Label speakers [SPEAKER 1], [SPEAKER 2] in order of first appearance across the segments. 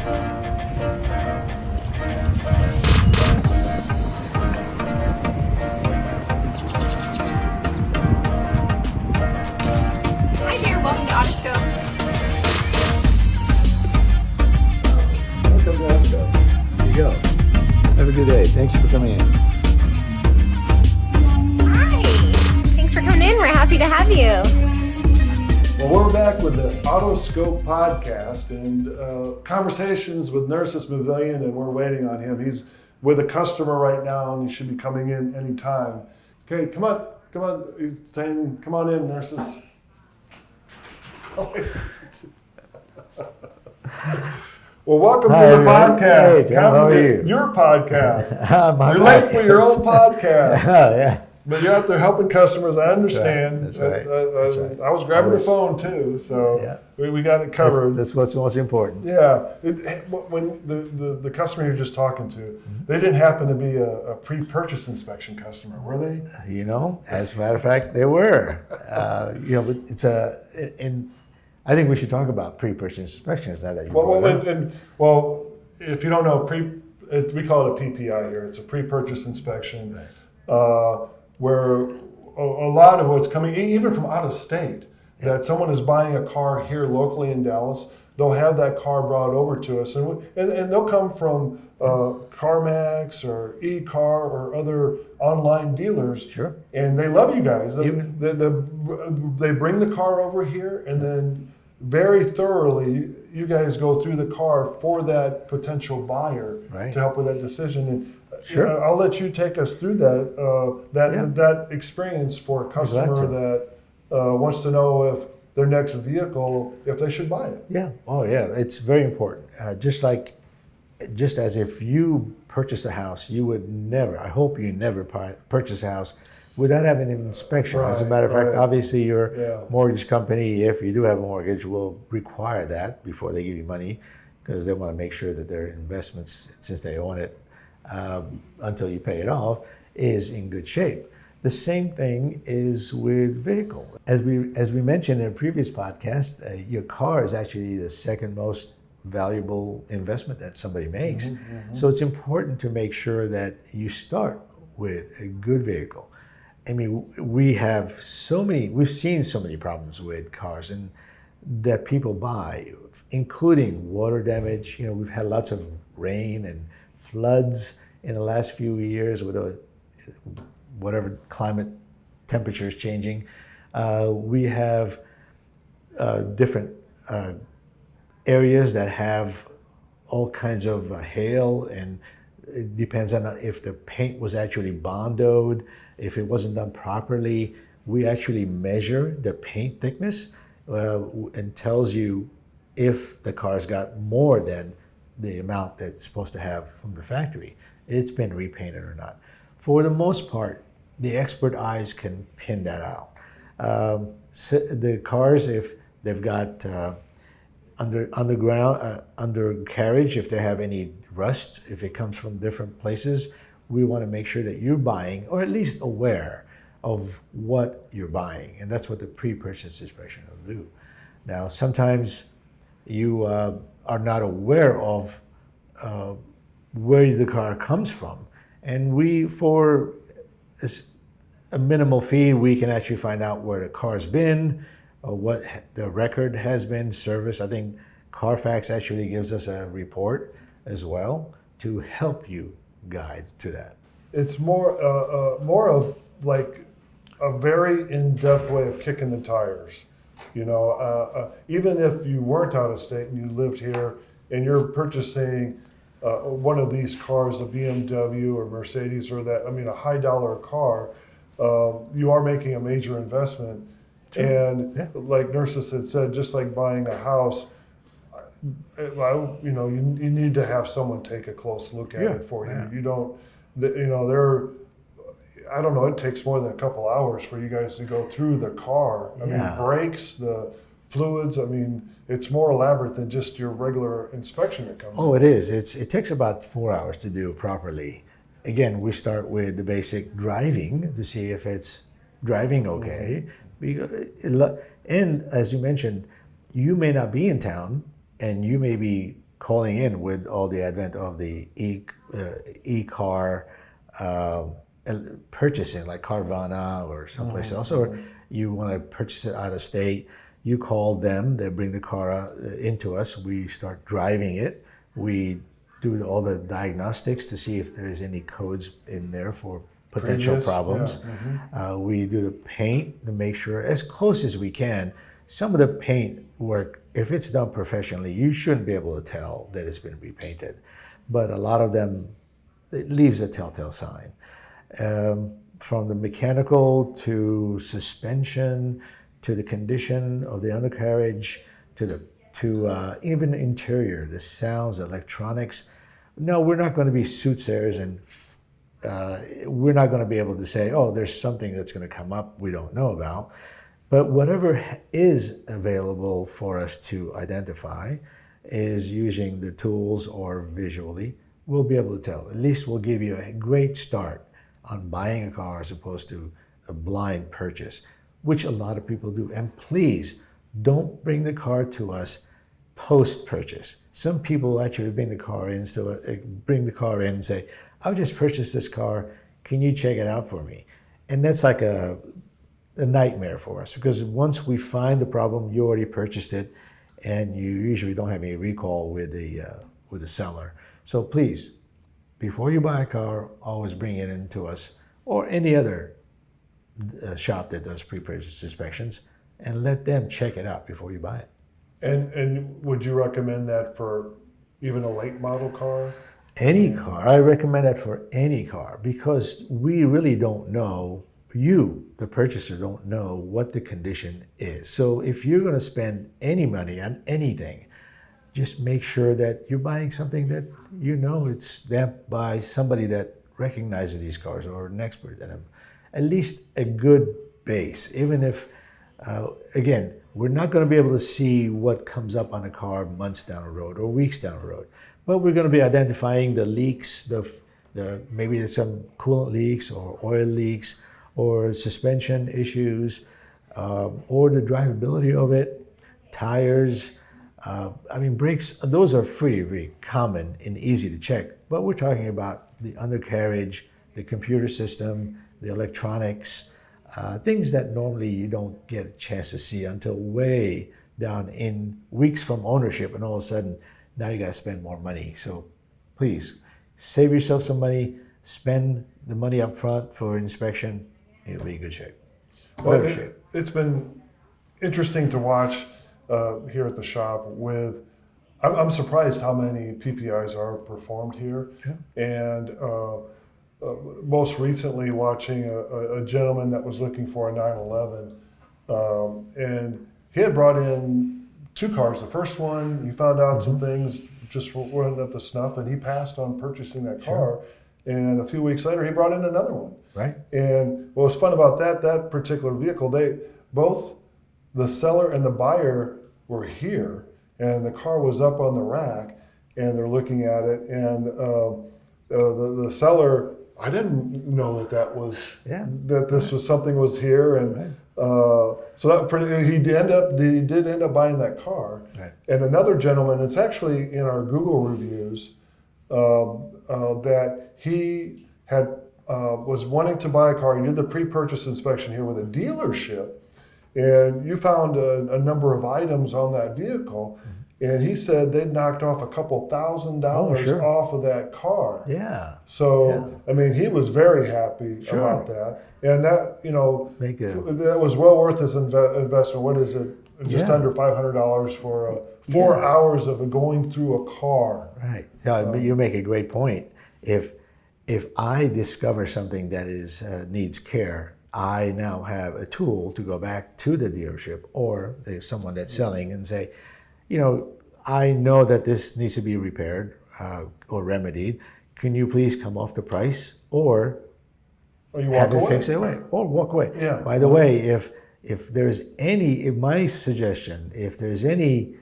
[SPEAKER 1] Hi there, welcome to Autoscope.
[SPEAKER 2] Welcome to Autoscope. There you go. Have a good day. Thanks for coming in.
[SPEAKER 1] Hi, thanks for coming in. We're happy to have you.
[SPEAKER 3] Well, we're back with the Autoscope podcast and conversations with Nerces Mavelian, and we're waiting on him. He's with a customer right now, and he should be coming in anytime. Okay, come on. He's saying, come on in, Nerces. Well, welcome to the podcast.
[SPEAKER 2] Hey, John, how are you?
[SPEAKER 3] Your podcast.
[SPEAKER 2] My
[SPEAKER 3] You're late for
[SPEAKER 2] podcast.
[SPEAKER 3] your own podcast.
[SPEAKER 2] Oh, yeah.
[SPEAKER 3] But you're out there helping customers. I understand.
[SPEAKER 2] That's right. That's right.
[SPEAKER 3] I was grabbing the phone too, so
[SPEAKER 2] Yeah.
[SPEAKER 3] we got it covered.
[SPEAKER 2] That's what's most important.
[SPEAKER 3] Yeah. When the customer you're just talking to, they didn't happen to be a pre-purchase inspection customer, were they?
[SPEAKER 2] You know, as a matter of fact, they were. But it's I think we should talk about pre-purchase inspections now that you brought it up.
[SPEAKER 3] Well, if you don't know, we call it a PPI here. It's a pre-purchase inspection.
[SPEAKER 2] Right.
[SPEAKER 3] Where a lot of what's coming, even from out of state, that someone is buying a car here locally in Dallas, they'll have that car brought over to us, and they'll come from CarMax or eCar or other online dealers.
[SPEAKER 2] Sure.
[SPEAKER 3] And they love you guys. They bring the car over here, and then very thoroughly, you guys go through the car for that potential buyer to help with that decision. And
[SPEAKER 2] Sure.
[SPEAKER 3] I'll let you take us through that experience for a customer that wants to know if their next vehicle, if they should buy it.
[SPEAKER 2] Yeah. Oh, yeah. It's very important. Just as if you purchase a house, you would never, I hope you never purchase a house without having an inspection. As a matter of fact, obviously your mortgage company, if you do have a mortgage, will require that before they give you money, because they want to make sure that their investments, since they own it, until you pay it off, is in good shape. The same thing is with vehicle. As we mentioned in a previous podcast, your car is actually the second most valuable investment that somebody makes. So it's important to make sure that you start with a good vehicle. I mean, we've seen so many problems with cars and that people buy, including water damage. You know, we've had lots of rain and floods in the last few years with whatever climate temperature is changing. We have different areas that have all kinds of hail, and it depends on if the paint was actually bondoed, if it wasn't done properly. We actually measure the paint thickness and tells you if the car's got more than the amount that's supposed to have from the factory, it's been repainted or not. For the most part, the expert eyes can pin that out. The cars, if they've got undercarriage, if they have any rust, if it comes from different places, we want to make sure that you're buying, or at least aware of what you're buying. And that's what the pre-purchase inspection will do. Now, sometimes you are not aware of where the car comes from. And for a minimal fee, we can actually find out where the car's been, or what the record has been, service. I think Carfax actually gives us a report as well to help you guide to that.
[SPEAKER 3] It's more of like a very in-depth way of kicking the tires. You know, even if you weren't out of state and you lived here and you're purchasing one of these cars, a BMW or Mercedes or a high dollar car, you are making a major investment. Sure. And like Nerces had said, just like buying a house, you need to have someone take a close look at it for you. Yeah. You don't, I don't know, it takes more than a couple hours for you guys to go through the car. I mean, brakes, the fluids, it's more elaborate than just your regular inspection that comes in.
[SPEAKER 2] It is. It takes about 4 hours to do properly. Again, we start with the basic driving to see if it's driving okay. And as you mentioned, you may not be in town, and you may be calling in with all the advent of the e-car purchasing, like Carvana or someplace else, or you want to purchase it out of state, you call them, they bring the car into us, we start driving it, we do all the diagnostics to see if there's any codes in there for potential problems. We do the paint to make sure, as close as we can. Some of the paint work, if it's done professionally, you shouldn't be able to tell that it's been repainted. But a lot of them, it leaves a telltale sign. From the mechanical to suspension to the condition of the undercarriage to even interior, the sounds, electronics. No, we're not going to be soothsayers, and we're not going to be able to say, oh, there's something that's going to come up we don't know about. But whatever is available for us to identify is using the tools or visually, we'll be able to tell. At least we'll give you a great start on buying a car as opposed to a blind purchase, which a lot of people do. And please don't bring the car to us post-purchase. Some people actually bring the car in, and say, I've just purchased this car, can you check it out for me? And that's like a nightmare for us, because once we find the problem, you already purchased it, and you usually don't have any recall with the seller. So please, before you buy a car, always bring it in to us or any other shop that does pre-purchase inspections, and let them check it out before you buy it.
[SPEAKER 3] And would you recommend that for even a late model car?
[SPEAKER 2] Any car. I recommend that for any car, because we really don't know, you, the purchaser, don't know what the condition is. So if you're going to spend any money on anything, just make sure that you're buying something that you know it's stamped by somebody that recognizes these cars or an expert in them. At least a good base, even if, again, we're not going to be able to see what comes up on a car months down the road or weeks down the road, but we're going to be identifying the leaks, maybe there's some coolant leaks or oil leaks or suspension issues, or the drivability of it, tires. Brakes, those are pretty, very common and easy to check, but we're talking about the undercarriage, the computer system, the electronics, things that normally you don't get a chance to see until way down in weeks from ownership, and all of a sudden, now you got to spend more money. So please, save yourself some money, spend the money up front for inspection, and you'll be in good shape. Better shape.
[SPEAKER 3] It's been interesting to watch here at the shop I'm surprised how many PPIs are performed here. Yeah. And most recently watching a gentleman that was looking for a 911, and he had brought in 2 cars. The first one, he found out some things just weren't up to snuff, and he passed on purchasing that car. Sure. And a few weeks later, he brought in another one.
[SPEAKER 2] Right.
[SPEAKER 3] And what was fun about that particular vehicle, both the seller and the buyer were here, and the car was up on the rack, and they're looking at it, and the seller, I didn't know that this was something was here, and he did end up buying that car. Right. And another gentleman, it's actually in our Google reviews, that he was wanting to buy a car. He did the pre-purchase inspection here with a dealership, and you found a number of items on that vehicle. And he said they'd knocked off a couple $1,000 off of that car. Yeah. So, yeah. He was very happy about that. And that, that was well worth his investment. What is it? Just under $500 for 4 hours of going through a car.
[SPEAKER 2] Right. Yeah, you make a great point. If I discover something that needs care, I now have a tool to go back to the dealership or someone that's selling and say, I know that this needs to be repaired or remedied. Can you please come off the price or have it fixed away or walk away? Yeah. By the way, if there's my suggestion, if there's any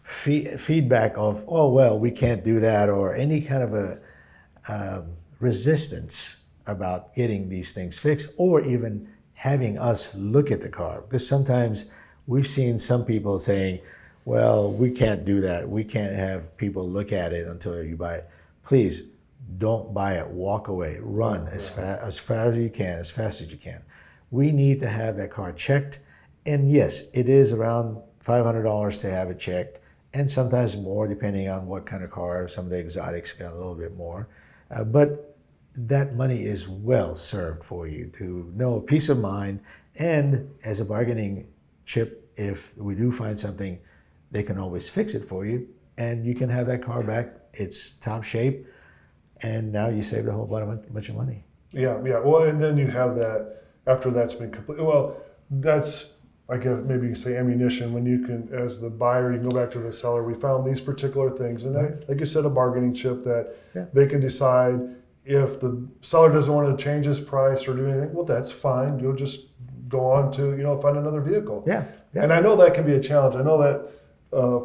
[SPEAKER 2] feedback of, we can't do that, or any kind of a resistance about getting these things fixed, or even having us look at the car, because sometimes we've seen some people saying, well, we can't do that. We can't have people look at it until you buy it. Please don't buy it. Walk away. Run as fast as you can, as fast as you can. We need to have that car checked. And yes, it is around $500 to have it checked, and sometimes more depending on what kind of car. Some of the exotics got a little bit more. But that money is well served for you to know peace of mind. And as a bargaining chip, if we do find something, they can always fix it for you, and you can have that car back. It's top shape, and now you saved a whole bunch of money.
[SPEAKER 3] Yeah. Well, and then you have that after that's been complete. Well, that's, I guess maybe you say ammunition when you can, as the buyer, you can go back to the seller. We found these particular things, and that, like you said, a bargaining chip that they can decide if the seller doesn't want to change his price or do anything. Well, that's fine. You'll just go on to find another vehicle.
[SPEAKER 2] Yeah.
[SPEAKER 3] And I know that can be a challenge. I know that.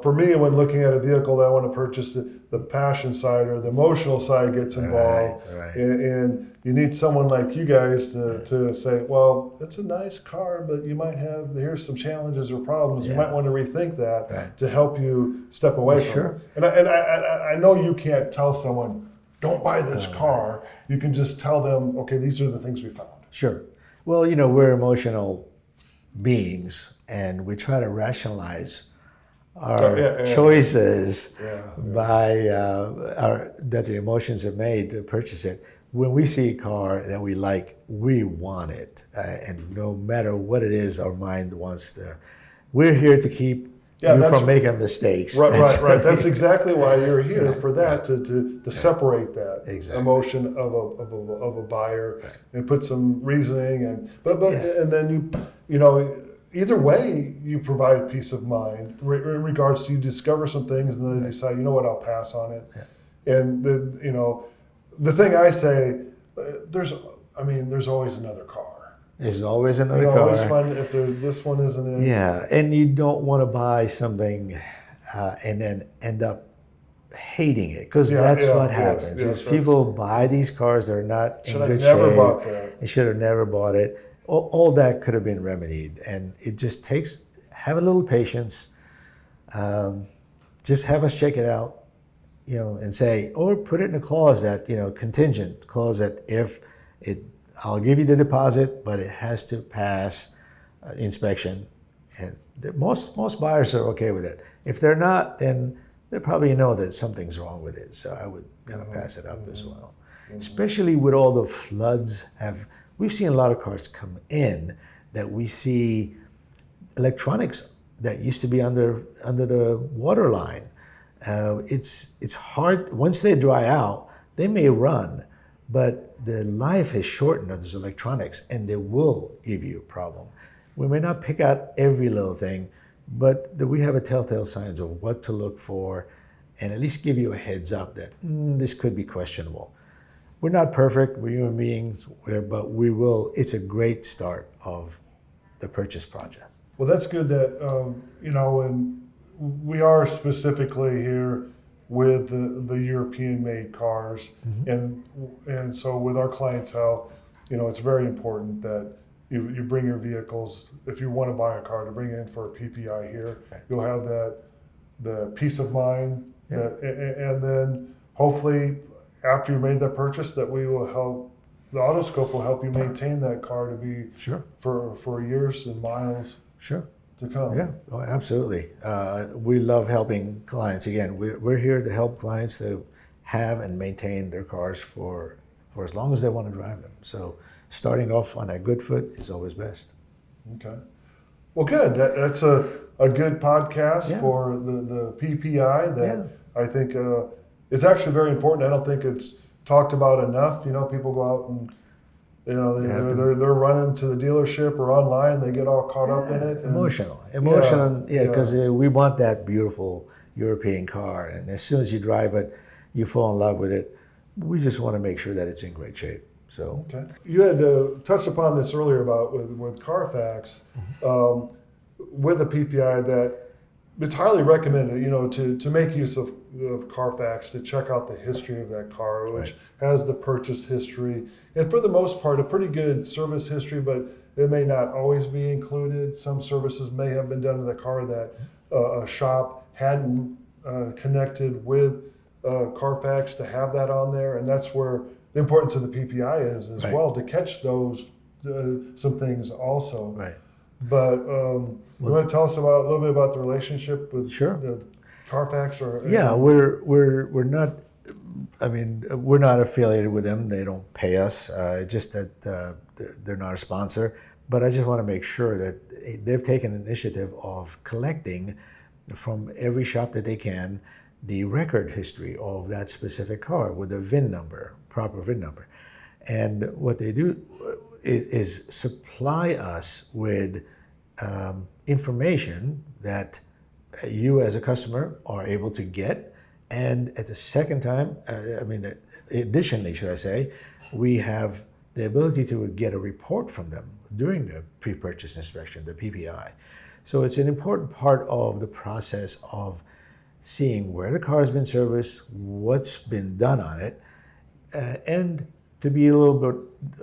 [SPEAKER 3] For me, when looking at a vehicle that I want to purchase, the passion side or the emotional side gets involved.
[SPEAKER 2] Right.
[SPEAKER 3] And you need someone like you guys to say, well, it's a nice car, but you might have, here's some challenges or problems. You might want to rethink that to help you step away from it. And I know you can't tell someone, don't buy this car. You can just tell them, okay, these are the things we found.
[SPEAKER 2] Sure. Well, we're emotional beings, and we try to rationalize our choices by that the emotions have made to purchase it. When we see a car that we like, we want it, and no matter what it is, our mind wants to. We're here to keep you from making mistakes.
[SPEAKER 3] Right. That's exactly why you're here, for that, to separate that emotion of a buyer and put some reasoning and then either way, you provide peace of mind in regards to you discover some things and then you decide, what, I'll pass on it. And the thing I say, there's always another car.
[SPEAKER 2] There's always another car.
[SPEAKER 3] Always fun if this one isn't it.
[SPEAKER 2] Yeah, and you don't want to buy something and then end up hating it, because that's what happens. Is people buy these cars that are not in good shape.
[SPEAKER 3] Should have never bought that.
[SPEAKER 2] You should have never bought it. All that could have been remedied, and it just takes, have a little patience. Just have us check it out, and say, or put it in a clause that, contingent clause that I'll give you the deposit, but it has to pass inspection. And most buyers are okay with it. If they're not, then they probably know that something's wrong with it. So I would kind of pass it up as well. Especially with all the floods we've seen a lot of cars come in that we see electronics that used to be under the water line. It's hard, once they dry out, they may run, but the life is shortened of those electronics, and they will give you a problem. We may not pick out every little thing, but we have a telltale signs of what to look for, and at least give you a heads up that this could be questionable. We're not perfect, we're human beings, but we will. It's a great start of the purchase project.
[SPEAKER 3] Well, that's good that, and we are specifically here with the European-made cars, and so with our clientele, it's very important that you bring your vehicles. If you want to buy a car, to bring it in for a PPI here, you'll have the peace of mind, and then hopefully, after you made that purchase, that we will help, the Autoscope will help you maintain that car to be for years and miles to come.
[SPEAKER 2] Yeah, oh, absolutely. We love helping clients. Again, we're here to help clients to have and maintain their cars for as long as they want to drive them. So starting off on a good foot is always best.
[SPEAKER 3] Okay. Well, good. That's a good podcast for the PPI that I think it's actually very important. I don't think it's talked about enough. People go out and they're running to the dealership or online. They get all caught up in it.
[SPEAKER 2] Emotional, because we want that beautiful European car, and as soon as you drive it, you fall in love with it. We just want to make sure that it's in great shape. So
[SPEAKER 3] you had touched upon this earlier about with Carfax, with the PPI, that it's highly recommended, to make use of Carfax, to check out the history of that car, which has the purchase history, and for the most part, a pretty good service history, but it may not always be included. Some services may have been done to the car that a shop hadn't connected with Carfax to have that on there, and that's where the importance of the PPI is as
[SPEAKER 2] Right.
[SPEAKER 3] well, to catch those some things also.
[SPEAKER 2] Right.
[SPEAKER 3] But you want to tell us a little bit about the relationship with
[SPEAKER 2] Sure.
[SPEAKER 3] the Carfax? Or
[SPEAKER 2] Yeah, we're not. I mean, we're not affiliated with them. They don't pay us. Just that they're not a sponsor. But I just want to make sure that they've taken an initiative of collecting from every shop that they can the record history of that specific car with a VIN number, proper VIN number. And what they do is supply us with information that you as a customer are able to get. And at the second time, additionally, should I say, we have the ability to get a report from them during the pre-purchase inspection, the PPI. So it's an important part of the process of seeing where the car has been serviced, what's been done on it, and to be a little bit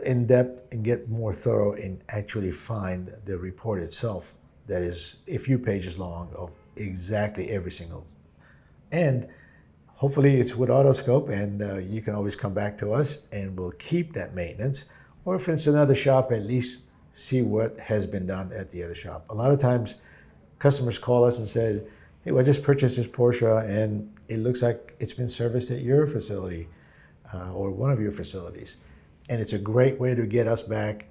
[SPEAKER 2] in depth and get more thorough and actually find the report itself that is a few pages long of exactly every single. And hopefully it's with Autoscope, and you can always come back to us and we'll keep that maintenance. Or if it's another shop, at least see what has been done at the other shop. A lot of times customers call us and say, hey, well, I just purchased this Porsche and it looks like it's been serviced at your facility or one of your facilities. And it's a great way to get us back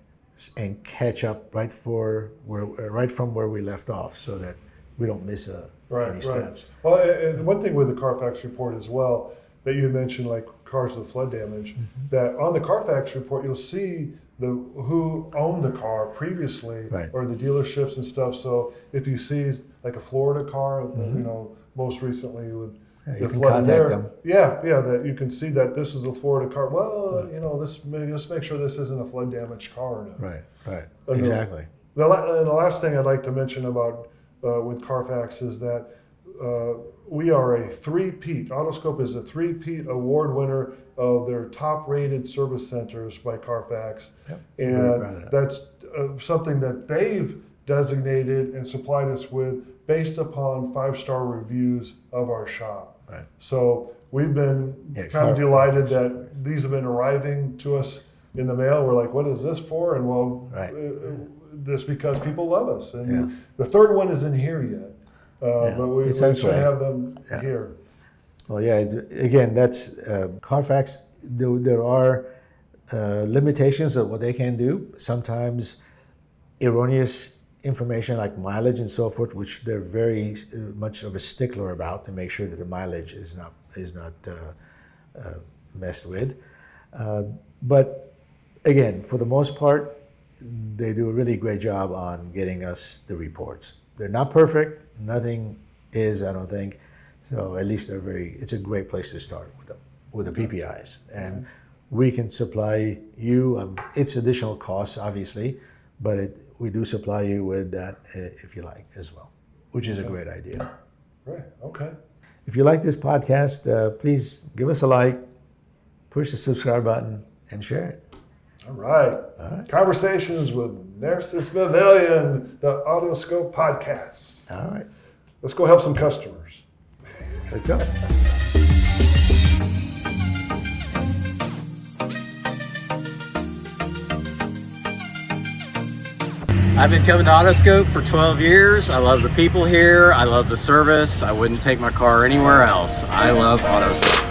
[SPEAKER 2] and catch up right from where we left off, so that we don't miss any steps.
[SPEAKER 3] Well, and one thing with the Carfax report as well, that you mentioned, like cars with flood damage, that on the Carfax report, you'll see who owned the car previously, or the dealerships and stuff. So if you see like a Florida car, most recently with
[SPEAKER 2] you
[SPEAKER 3] the
[SPEAKER 2] can
[SPEAKER 3] flood
[SPEAKER 2] contact them.
[SPEAKER 3] that you can see that this is a Florida car. Well, let's make sure this isn't a flood damaged car.
[SPEAKER 2] Right. Exactly.
[SPEAKER 3] The last thing I'd like to mention about with Carfax is that we are a three-peat. Autoscope is a three-peat award winner of their top-rated service centers by Carfax, and that's something that they've designated and supplied us with based upon 5-star reviews of our shop.
[SPEAKER 2] Right.
[SPEAKER 3] So we've been kind of delighted that these have been arriving to us in the mail. We're like, what is this for? And this because people love us. And the third one isn't here yet, but we should have them here.
[SPEAKER 2] Well, again, that's Carfax. There are limitations of what they can do. Sometimes erroneous information like mileage and so forth, which they're very much of a stickler about to make sure that the mileage is not messed with. But again, for the most part, they do a really great job on getting us the reports. They're not perfect. Nothing is, I don't think. So at least it's a great place to start with them, with the PPIs. And we can supply you, it's additional costs, obviously, but we do supply you with that if you like as well, which is a great idea.
[SPEAKER 3] Right, okay.
[SPEAKER 2] If you like this podcast, please give us a like, push the subscribe button, and share it.
[SPEAKER 3] All right. Conversations with Nerces Mavelian, the Autoscope podcast.
[SPEAKER 2] All right.
[SPEAKER 3] Let's go help some customers.
[SPEAKER 2] Let's go.
[SPEAKER 4] I've been coming to Autoscope for 12 years. I love the people here. I love the service. I wouldn't take my car anywhere else. I love Autoscope.